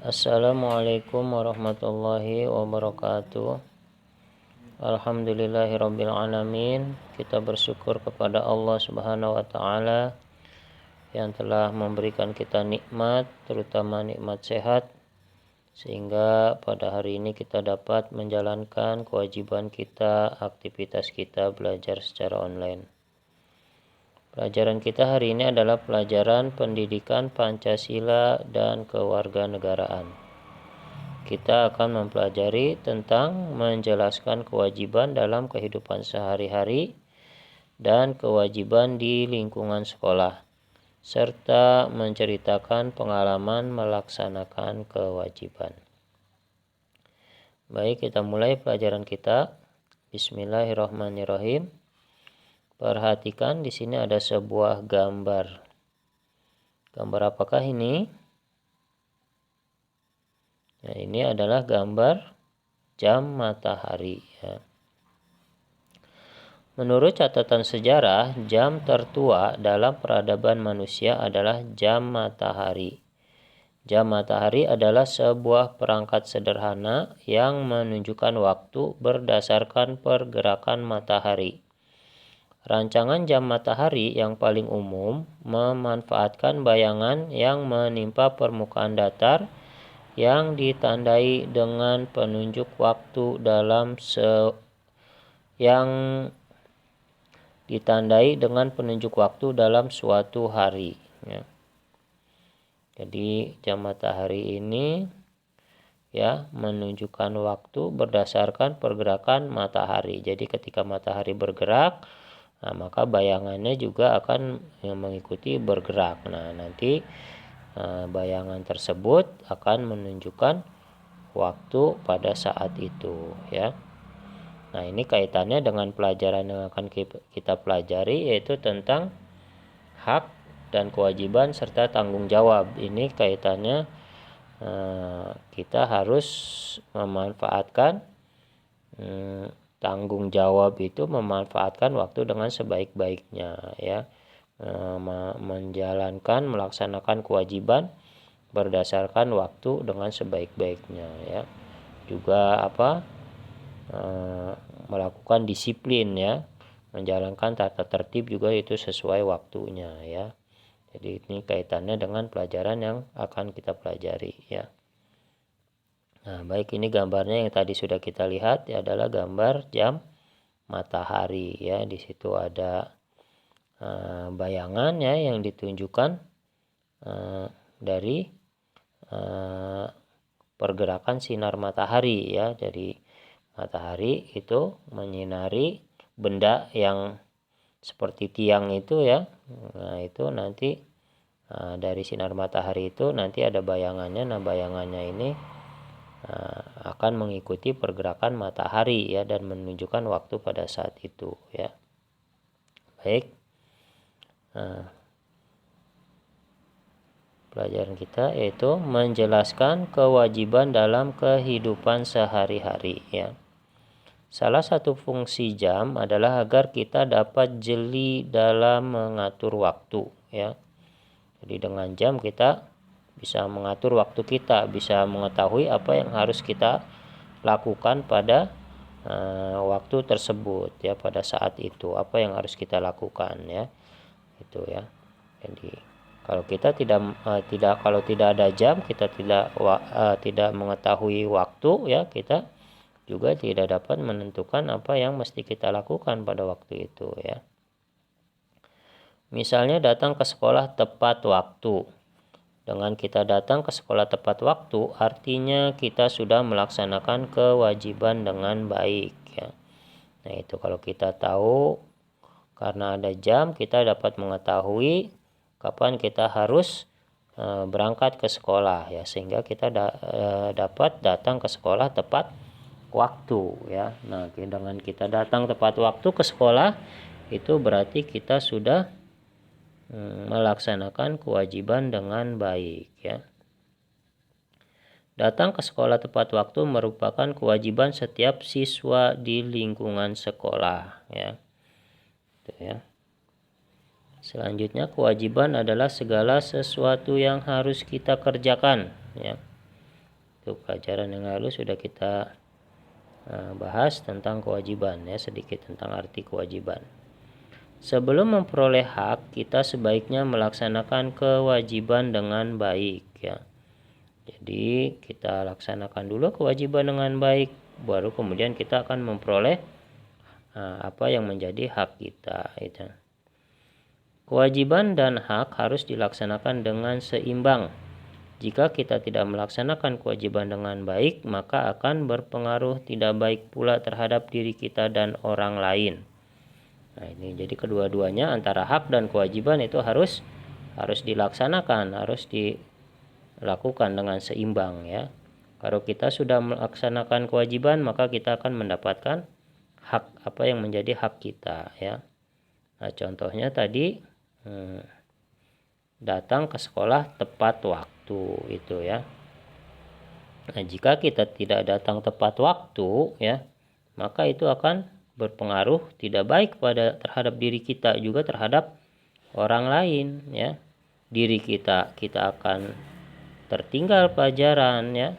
Assalamualaikum warahmatullahi wabarakatuh. Alhamdulillahirabbil alamin. Kita bersyukur kepada Allah Subhanahu wa taala yang telah memberikan kita nikmat, terutama nikmat sehat, sehingga pada hari ini kita dapat menjalankan kewajiban kita, aktivitas kita belajar secara online. Pelajaran kita hari ini adalah pelajaran pendidikan Pancasila dan kewarganegaraan. Kita akan mempelajari tentang menjelaskan kewajiban dalam kehidupan sehari-hari dan kewajiban di lingkungan sekolah, serta menceritakan pengalaman melaksanakan kewajiban. Baik, kita mulai pelajaran kita. Bismillahirrahmanirrahim. Perhatikan, di sini ada sebuah gambar. Gambar apakah ini? Nah, ini adalah gambar jam matahari. Ya. Menurut catatan sejarah, jam tertua dalam peradaban manusia adalah jam matahari. Jam matahari adalah sebuah perangkat sederhana yang menunjukkan waktu berdasarkan pergerakan matahari. Rancangan jam matahari yang paling umum memanfaatkan bayangan yang menimpa permukaan datar yang ditandai dengan penunjuk waktu dalam suatu hari. Ya. Jadi jam matahari ini ya menunjukkan waktu berdasarkan pergerakan matahari. Jadi ketika matahari bergerak, nah, maka bayangannya juga akan mengikuti bergerak. Nah, nanti bayangan tersebut akan menunjukkan waktu pada saat itu, ya. Nah, ini kaitannya dengan pelajaran yang akan kita pelajari, yaitu tentang hak dan kewajiban serta tanggung jawab. Ini kaitannya kita harus memanfaatkan tanggung jawab itu memanfaatkan waktu dengan sebaik-baiknya, ya. Melaksanakan kewajiban berdasarkan waktu dengan sebaik-baiknya, ya. Juga melakukan disiplin, ya, menjalankan tata tertib juga itu sesuai waktunya, ya. Jadi ini kaitannya dengan pelajaran yang akan kita pelajari, ya. Nah, baik, ini gambarnya yang tadi sudah kita lihat, ya, adalah gambar jam matahari, ya. Di situ ada bayangan, ya, yang ditunjukkan dari pergerakan sinar matahari, ya. Jadi matahari itu menyinari benda yang seperti tiang itu, ya. Nah, itu nanti dari sinar matahari itu nanti ada bayangannya. Nah, bayangannya ini akan mengikuti pergerakan matahari, ya, dan menunjukkan waktu pada saat itu, ya. Baik. Pelajaran kita yaitu menjelaskan kewajiban dalam kehidupan sehari-hari, ya. Salah satu fungsi jam adalah agar kita dapat jeli dalam mengatur waktu, ya. Jadi dengan jam kita bisa mengatur waktu kita, bisa mengetahui apa yang harus kita lakukan pada waktu tersebut, ya, pada saat itu apa yang harus kita lakukan, ya. Itu, ya. Jadi kalau kita kalau tidak ada jam, kita tidak mengetahui waktu, ya, kita juga tidak dapat menentukan apa yang mesti kita lakukan pada waktu itu, ya. Misalnya datang ke sekolah tepat waktu. Dengan kita datang ke sekolah tepat waktu, artinya kita sudah melaksanakan kewajiban dengan baik, ya. Nah, itu kalau kita tahu karena ada jam, kita dapat mengetahui kapan kita harus berangkat ke sekolah, ya, sehingga kita dapat datang ke sekolah tepat waktu, ya. Nah, dengan kita datang tepat waktu ke sekolah, itu berarti kita sudah melaksanakan kewajiban dengan baik, ya. Datang ke sekolah tepat waktu merupakan kewajiban setiap siswa di lingkungan sekolah, ya. Itu, ya. Selanjutnya, kewajiban adalah segala sesuatu yang harus kita kerjakan, ya. Itu pelajaran yang lalu sudah kita bahas tentang kewajiban ya, sedikit tentang arti kewajiban. Sebelum memperoleh hak, kita sebaiknya melaksanakan kewajiban dengan baik ya. Jadi kita laksanakan dulu kewajiban dengan baik, baru kemudian kita akan memperoleh apa yang menjadi hak kita itu. Kewajiban dan hak harus dilaksanakan dengan seimbang. Jika kita tidak melaksanakan kewajiban dengan baik, maka akan berpengaruh tidak baik pula terhadap diri kita dan orang lain. Nah, ini jadi kedua-duanya antara hak dan kewajiban itu harus dilaksanakan, harus dilakukan dengan seimbang ya. Kalau kita sudah melaksanakan kewajiban, maka kita akan mendapatkan hak apa yang menjadi hak kita ya. Nah, contohnya tadi datang ke sekolah tepat waktu itu ya. Nah, jika kita tidak datang tepat waktu ya, maka itu akan berpengaruh tidak baik terhadap diri kita juga terhadap orang lain ya. Diri kita akan tertinggal pelajaran ya.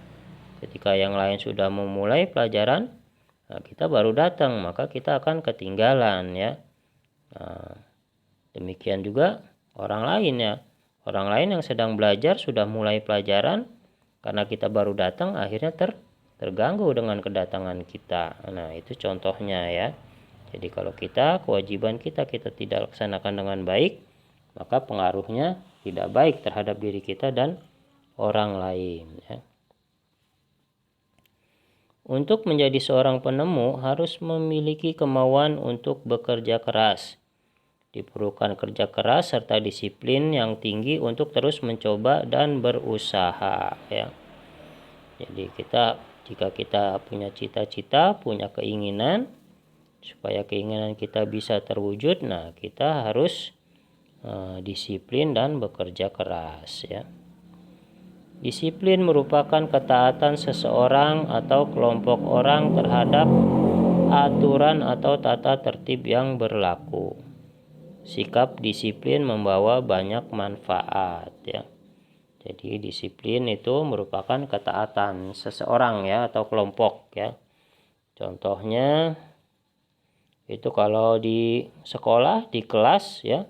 Ketika yang lain sudah memulai pelajaran, nah kita baru datang, maka kita akan ketinggalan ya. Nah, demikian juga orang lain ya. Orang lain yang sedang belajar sudah mulai pelajaran, karena kita baru datang akhirnya terganggu dengan kedatangan kita. Nah, itu contohnya ya. Jadi kalau kewajiban kita tidak laksanakan dengan baik, maka pengaruhnya tidak baik terhadap diri kita dan orang lain ya. Untuk menjadi seorang penemu harus memiliki kemauan untuk bekerja keras. Diperlukan kerja keras serta disiplin yang tinggi untuk terus mencoba dan berusaha ya. Jadi jika kita punya cita-cita, punya keinginan, supaya keinginan kita bisa terwujud, nah kita harus disiplin dan bekerja keras ya. Disiplin merupakan ketaatan seseorang atau kelompok orang terhadap aturan atau tata tertib yang berlaku. Sikap disiplin membawa banyak manfaat ya. Jadi disiplin itu merupakan ketaatan seseorang ya atau kelompok ya. Contohnya itu kalau di sekolah, di kelas ya,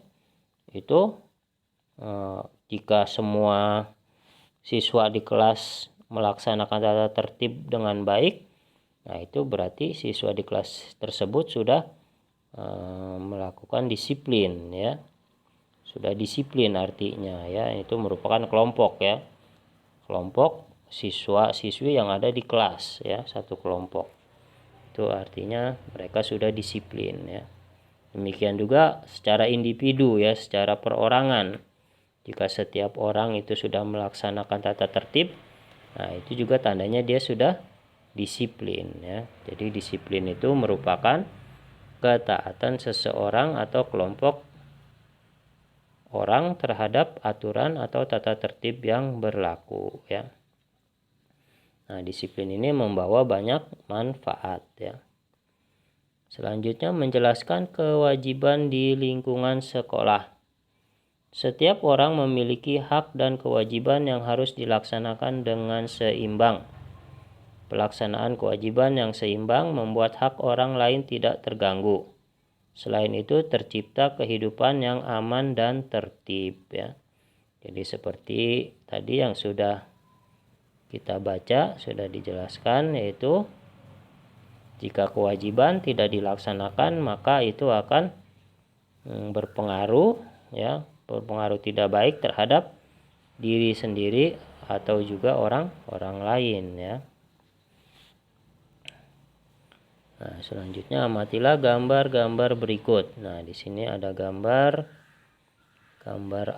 itu jika semua siswa di kelas melaksanakan tata tertib dengan baik, nah itu berarti siswa di kelas tersebut sudah melakukan disiplin ya. Sudah disiplin artinya ya, itu merupakan kelompok ya. Kelompok siswa-siswi yang ada di kelas ya, satu kelompok. Itu artinya mereka sudah disiplin ya. Demikian juga secara individu ya, secara perorangan. Jika setiap orang itu sudah melaksanakan tata tertib, nah itu juga tandanya dia sudah disiplin ya. Jadi disiplin itu merupakan ketaatan seseorang atau kelompok orang terhadap aturan atau tata tertib yang berlaku ya. Nah, disiplin ini membawa banyak manfaat ya. Selanjutnya menjelaskan kewajiban di lingkungan sekolah. Setiap orang memiliki hak dan kewajiban yang harus dilaksanakan dengan seimbang. Pelaksanaan kewajiban yang seimbang membuat hak orang lain tidak terganggu. Selain itu tercipta kehidupan yang aman dan tertib ya. Jadi seperti tadi yang sudah kita baca, sudah dijelaskan, yaitu jika kewajiban tidak dilaksanakan maka itu akan berpengaruh ya, berpengaruh tidak baik terhadap diri sendiri atau juga orang lain ya. Nah, selanjutnya amatilah gambar-gambar berikut. Nah, di sini ada gambar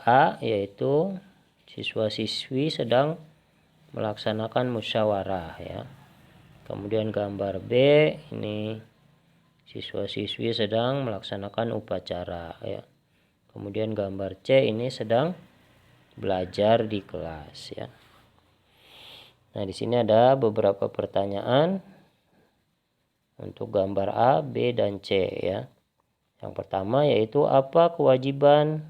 A, yaitu siswa-siswi sedang melaksanakan musyawarah ya. Kemudian gambar B, ini siswa-siswi sedang melaksanakan upacara ya. Kemudian gambar C, ini sedang belajar di kelas ya. Nah, di sini ada beberapa pertanyaan untuk gambar A, B, dan C ya. Yang pertama yaitu apa kewajiban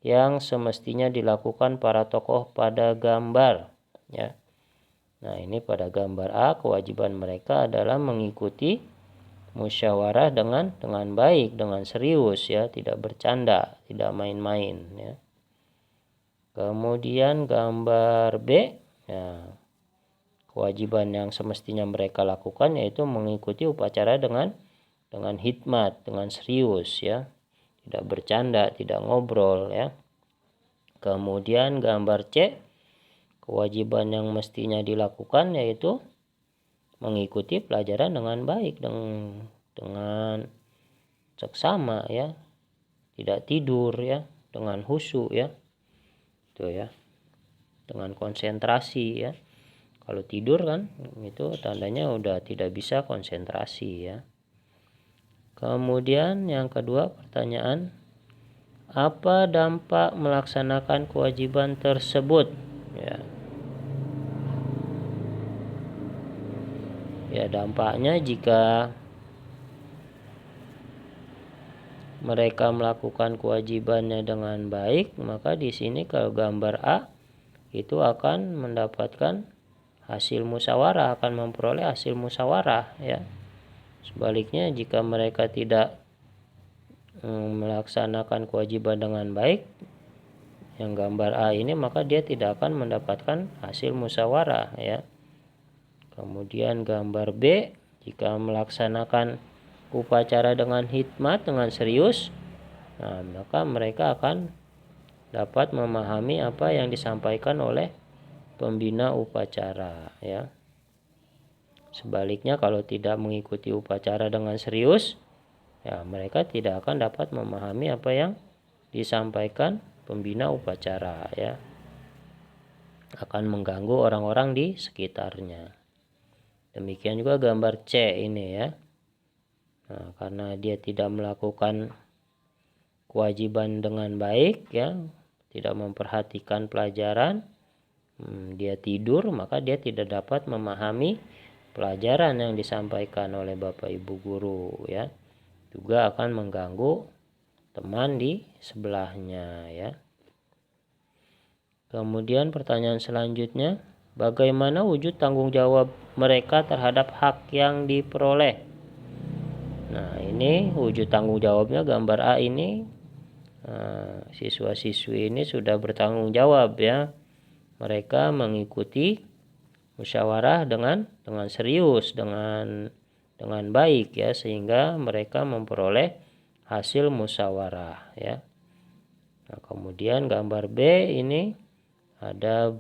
yang semestinya dilakukan para tokoh pada gambar ya. Nah, ini pada gambar A, kewajiban mereka adalah mengikuti musyawarah dengan baik, dengan serius ya, tidak bercanda, tidak main-main ya. Kemudian gambar B, ya, kewajiban yang semestinya mereka lakukan yaitu mengikuti upacara dengan hikmat, dengan serius ya, tidak bercanda, tidak ngobrol ya. Kemudian gambar C, kewajiban yang mestinya dilakukan yaitu mengikuti pelajaran dengan baik, dengan seksama ya, tidak tidur ya, dengan khusyuk ya, itu ya, dengan konsentrasi ya. Kalau tidur kan itu tandanya udah tidak bisa konsentrasi ya. Kemudian yang kedua pertanyaan, apa dampak melaksanakan kewajiban tersebut ya? Ya, dampaknya jika mereka melakukan kewajibannya dengan baik, maka di sini kalau gambar A itu akan mendapatkan hasil musyawarah, akan memperoleh hasil musyawarah ya. Sebaliknya jika mereka tidak melaksanakan kewajiban dengan baik, yang gambar A ini, maka dia tidak akan mendapatkan hasil musyawarah ya. Kemudian gambar B, jika melaksanakan upacara dengan hikmat, dengan serius, nah, maka mereka akan dapat memahami apa yang disampaikan oleh pembina upacara ya. Sebaliknya kalau tidak mengikuti upacara dengan serius, ya mereka tidak akan dapat memahami apa yang disampaikan pembina upacara ya. Akan mengganggu orang-orang di sekitarnya. Demikian juga gambar C ini ya. Nah, karena dia tidak melakukan kewajiban dengan baik ya, tidak memperhatikan pelajaran, dia tidur, maka dia tidak dapat memahami pelajaran yang disampaikan oleh Bapak Ibu guru ya. Juga akan mengganggu teman di sebelahnya ya. Kemudian pertanyaan selanjutnya, bagaimana wujud tanggung jawab mereka terhadap hak yang diperoleh? Nah, ini wujud tanggung jawabnya gambar A ini, siswa-siswi ini sudah bertanggung jawab ya. Mereka mengikuti musyawarah dengan serius, dengan baik ya, sehingga mereka memperoleh hasil musyawarah ya. Nah, kemudian gambar B ini ada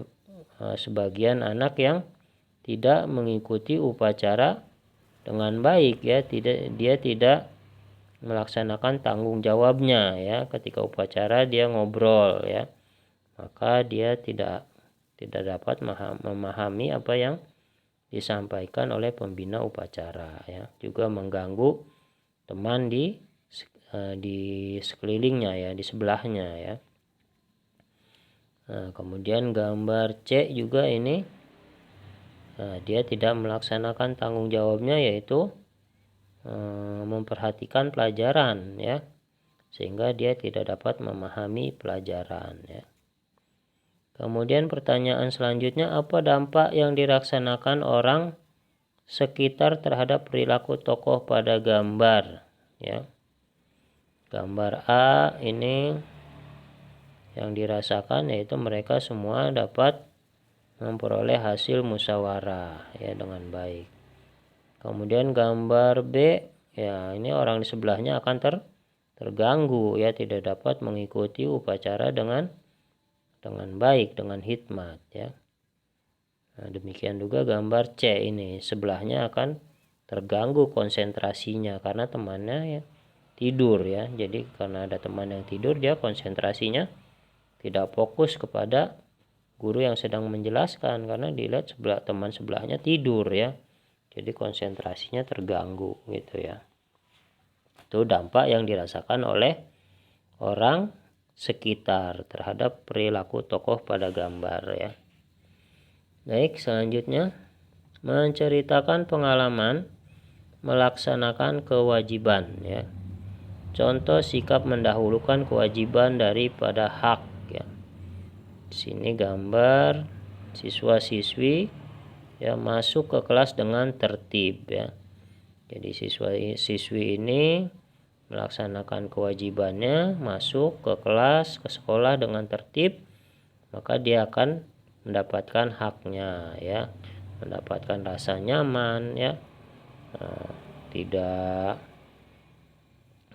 sebagian anak yang tidak mengikuti upacara dengan baik ya, dia tidak melaksanakan tanggung jawabnya ya. Ketika upacara dia ngobrol ya, maka dia tidak dapat memahami apa yang disampaikan oleh pembina upacara ya. Juga mengganggu teman di sekelilingnya ya, di sebelahnya ya. Nah, kemudian gambar C juga ini, dia tidak melaksanakan tanggung jawabnya yaitu memperhatikan pelajaran ya, sehingga dia tidak dapat memahami pelajaran ya. Kemudian pertanyaan selanjutnya, apa dampak yang dirasakan orang sekitar terhadap perilaku tokoh pada gambar ya. Gambar A ini yang dirasakan yaitu mereka semua dapat memperoleh hasil musyawarah ya dengan baik. Kemudian gambar B ya, ini orang di sebelahnya akan terganggu ya, tidak dapat mengikuti upacara dengan baik, dengan hikmat ya. Nah, demikian juga gambar C ini, sebelahnya akan terganggu konsentrasinya karena temannya ya tidur ya. Jadi karena ada teman yang tidur, dia konsentrasinya tidak fokus kepada guru yang sedang menjelaskan karena dilihat teman sebelahnya tidur ya. Jadi konsentrasinya terganggu gitu ya. Itu dampak yang dirasakan oleh orang sekitar terhadap perilaku tokoh pada gambar ya. Baik, selanjutnya menceritakan pengalaman melaksanakan kewajiban ya. Contoh sikap mendahulukan kewajiban daripada hak ya. Di sini gambar siswa-siswi ya masuk ke kelas dengan tertib ya. Jadi siswi ini melaksanakan kewajibannya masuk ke kelas, ke sekolah dengan tertib, maka dia akan mendapatkan haknya ya, mendapatkan rasa nyaman ya, tidak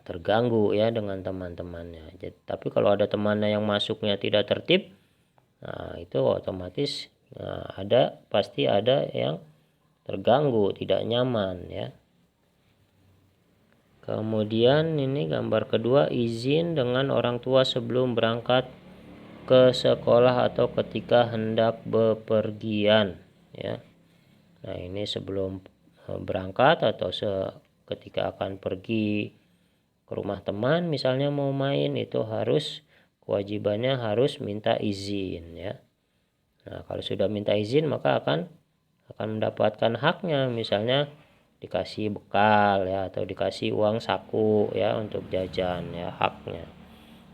terganggu ya dengan teman-temannya. Tapi kalau ada temannya yang masuknya tidak tertib, nah itu otomatis pasti ada yang terganggu, tidak nyaman ya. Kemudian ini gambar kedua, izin dengan orang tua sebelum berangkat ke sekolah atau ketika hendak bepergian ya. Nah ini sebelum berangkat atau ketika akan pergi ke rumah teman misalnya mau main, itu kewajibannya harus minta izin ya. Nah kalau sudah minta izin maka akan mendapatkan haknya, misalnya dikasih bekal ya, atau dikasih uang saku ya untuk jajan ya, haknya.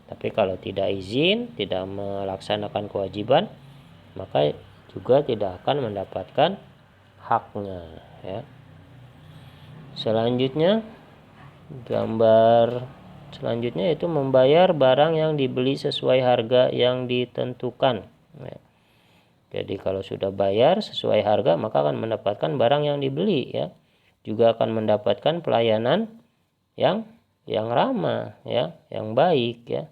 Tapi kalau tidak izin, tidak melaksanakan kewajiban, maka juga tidak akan mendapatkan haknya ya. Gambar selanjutnya itu membayar barang yang dibeli sesuai harga yang ditentukan ya. Jadi kalau sudah bayar sesuai harga maka akan mendapatkan barang yang dibeli ya. Juga akan mendapatkan pelayanan yang ramah ya, yang baik ya.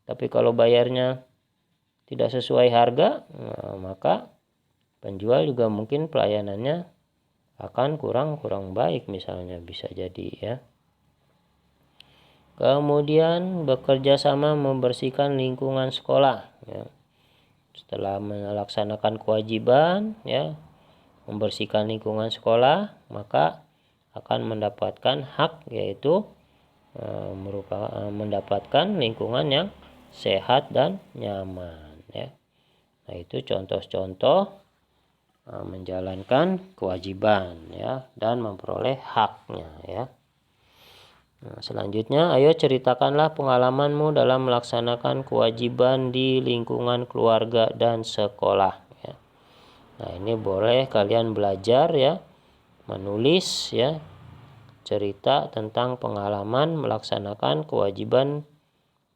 Tapi kalau bayarnya tidak sesuai harga, maka penjual juga mungkin pelayanannya akan kurang baik misalnya, bisa jadi ya. Kemudian bekerja sama membersihkan lingkungan sekolah ya. Setelah melaksanakan kewajiban ya, membersihkan lingkungan sekolah, maka akan mendapatkan hak, yaitu mendapatkan lingkungan yang sehat dan nyaman ya. Nah itu contoh-contoh menjalankan kewajiban ya dan memperoleh haknya ya. Nah, selanjutnya ayo ceritakanlah pengalamanmu dalam melaksanakan kewajiban di lingkungan keluarga dan sekolah ya. Nah ini boleh kalian belajar ya, menulis ya, cerita tentang pengalaman melaksanakan kewajiban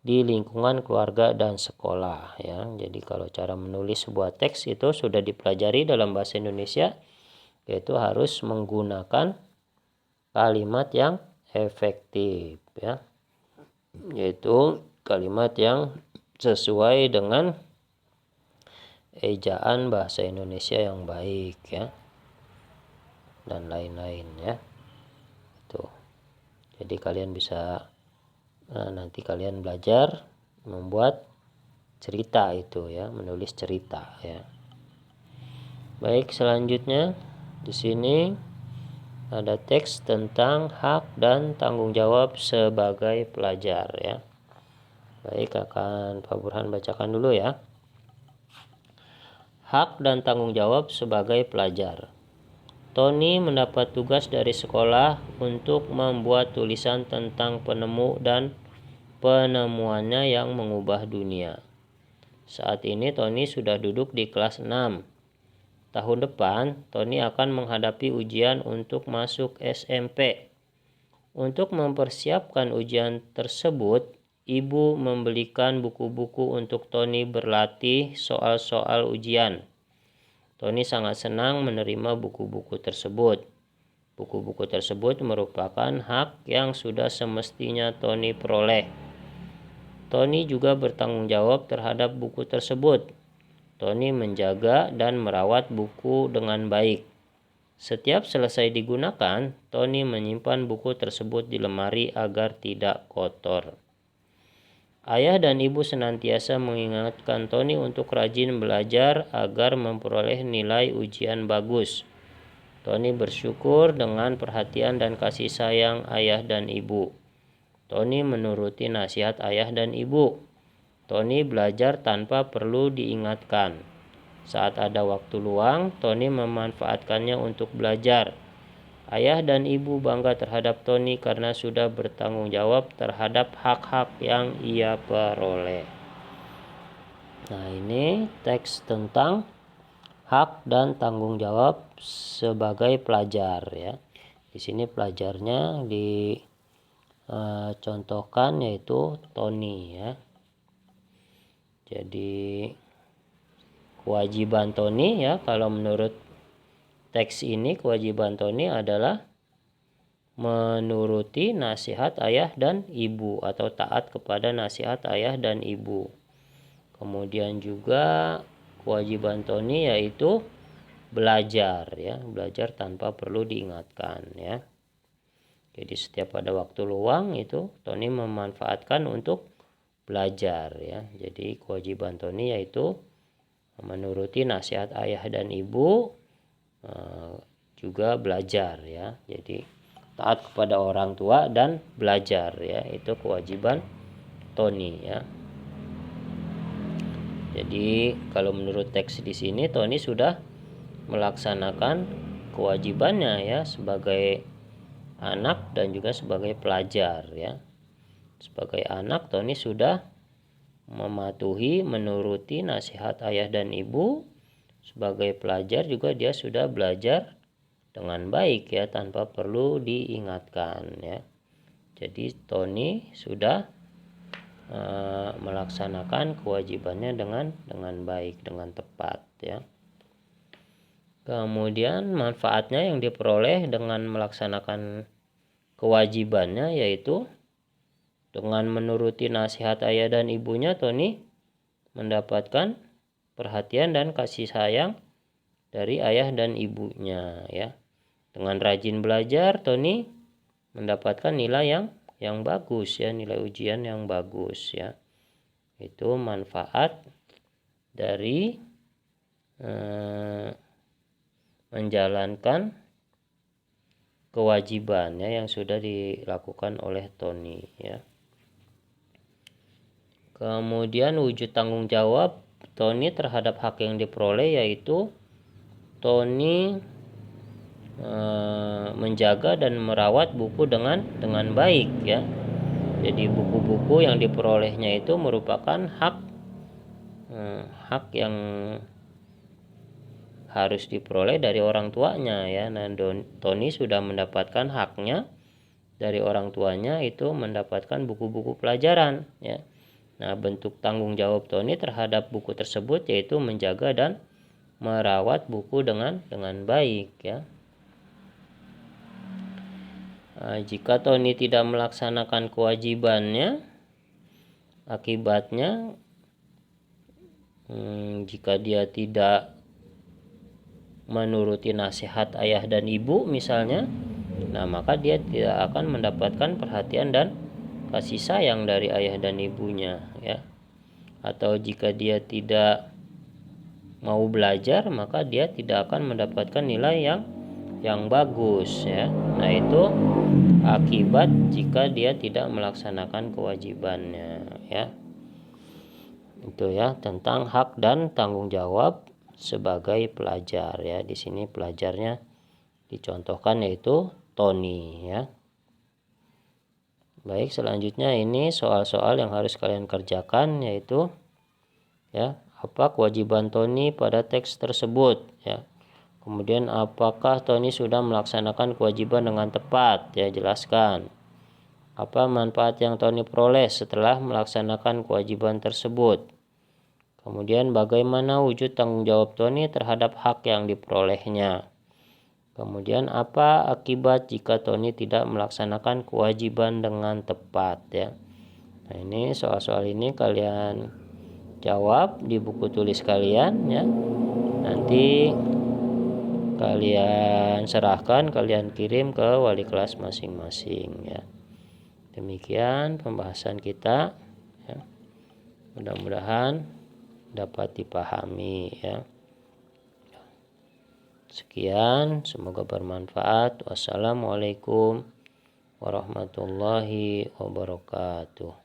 di lingkungan keluarga dan sekolah ya. Jadi kalau cara menulis sebuah teks itu sudah dipelajari dalam bahasa Indonesia, yaitu harus menggunakan kalimat yang efektif ya, yaitu kalimat yang sesuai dengan ejaan bahasa Indonesia yang baik ya, dan lain-lain ya. Jadi kalian bisa nanti kalian belajar membuat cerita itu ya, menulis cerita ya. Baik, selanjutnya di sini ada teks tentang hak dan tanggung jawab sebagai pelajar ya. Baik, akan Pak Burhan bacakan dulu ya. Hak dan tanggung jawab sebagai pelajar. Tony mendapat tugas dari sekolah untuk membuat tulisan tentang penemu dan penemuannya yang mengubah dunia. Saat ini Tony sudah duduk di kelas 6. Tahun depan, Tony akan menghadapi ujian untuk masuk SMP. Untuk mempersiapkan ujian tersebut, ibu membelikan buku-buku untuk Tony berlatih soal-soal ujian. Tony sangat senang menerima buku-buku tersebut. Buku-buku tersebut merupakan hak yang sudah semestinya Tony peroleh. Tony juga bertanggung jawab terhadap buku tersebut. Tony menjaga dan merawat buku dengan baik. Setiap selesai digunakan, Tony menyimpan buku tersebut di lemari agar tidak kotor. Ayah dan ibu senantiasa mengingatkan Tony untuk rajin belajar agar memperoleh nilai ujian bagus. Tony bersyukur dengan perhatian dan kasih sayang ayah dan ibu. Tony menuruti nasihat ayah dan ibu. Tony belajar tanpa perlu diingatkan. Saat ada waktu luang, Tony memanfaatkannya untuk belajar. Ayah dan ibu bangga terhadap Tony karena sudah bertanggung jawab terhadap hak-hak yang ia peroleh. Nah ini teks tentang hak dan tanggung jawab sebagai pelajar ya. Di sini pelajarnya dicontohkan yaitu Tony ya. Jadi kewajiban Tony ya, kalau menurut teks ini kewajiban Tony adalah menuruti nasihat ayah dan ibu atau taat kepada nasihat ayah dan ibu. Kemudian juga kewajiban Tony yaitu belajar ya, belajar tanpa perlu diingatkan ya. Jadi setiap ada waktu luang itu Tony memanfaatkan untuk belajar ya. Jadi kewajiban Tony yaitu menuruti nasihat ayah dan ibu, juga belajar ya. Jadi taat kepada orang tua dan belajar ya, itu kewajiban Tony ya. Jadi kalau menurut teks di sini Tony sudah melaksanakan kewajibannya ya sebagai anak dan juga sebagai pelajar ya. Sebagai anak Tony sudah mematuhi, menuruti nasihat ayah dan ibu. Sebagai pelajar juga dia sudah belajar dengan baik ya, tanpa perlu diingatkan ya. Jadi Tony sudah melaksanakan kewajibannya dengan baik, dengan tepat ya. Kemudian manfaatnya yang diperoleh dengan melaksanakan kewajibannya yaitu dengan menuruti nasihat ayah dan ibunya, Tony mendapatkan perhatian dan kasih sayang dari ayah dan ibunya ya. Dengan rajin belajar, Tony mendapatkan nilai yang bagus ya, nilai ujian yang bagus ya. Itu manfaat dari menjalankan kewajibannya yang sudah dilakukan oleh Tony ya. Kemudian wujud tanggung jawab Tony terhadap hak yang diperoleh yaitu Tony menjaga dan merawat buku dengan baik ya. Jadi buku-buku yang diperolehnya itu merupakan hak yang harus diperoleh dari orang tuanya ya. Nah, Tony sudah mendapatkan haknya dari orang tuanya, itu mendapatkan buku-buku pelajaran ya. Nah, bentuk tanggung jawab Tony terhadap buku tersebut yaitu menjaga dan merawat buku dengan baik ya. Jika Tony tidak melaksanakan kewajibannya, akibatnya jika dia tidak menuruti nasihat ayah dan ibu misalnya, nah maka dia tidak akan mendapatkan perhatian dan kasih sayang dari ayah dan ibunya ya. Atau jika dia tidak mau belajar, maka dia tidak akan mendapatkan nilai yang bagus ya. Nah, itu akibat jika dia tidak melaksanakan kewajibannya ya. Itu ya tentang hak dan tanggung jawab sebagai pelajar ya. Di sini pelajarnya dicontohkan yaitu Tony ya. Baik, selanjutnya ini soal-soal yang harus kalian kerjakan yaitu ya, apa kewajiban Tony pada teks tersebut ya. Kemudian apakah Tony sudah melaksanakan kewajiban dengan tepat ya, jelaskan. Apa manfaat yang Tony peroleh setelah melaksanakan kewajiban tersebut. Kemudian bagaimana wujud tanggung jawab Tony terhadap hak yang diperolehnya. Kemudian apa akibat jika Tony tidak melaksanakan kewajiban dengan tepat ya. Nah, ini soal-soal ini kalian jawab di buku tulis kalian ya. Nanti kalian serahkan, kalian kirim ke wali kelas masing-masing ya. Demikian pembahasan kita ya. Mudah-mudahan dapat dipahami ya. Sekian, semoga bermanfaat. Wassalamualaikum warahmatullahi wabarakatuh.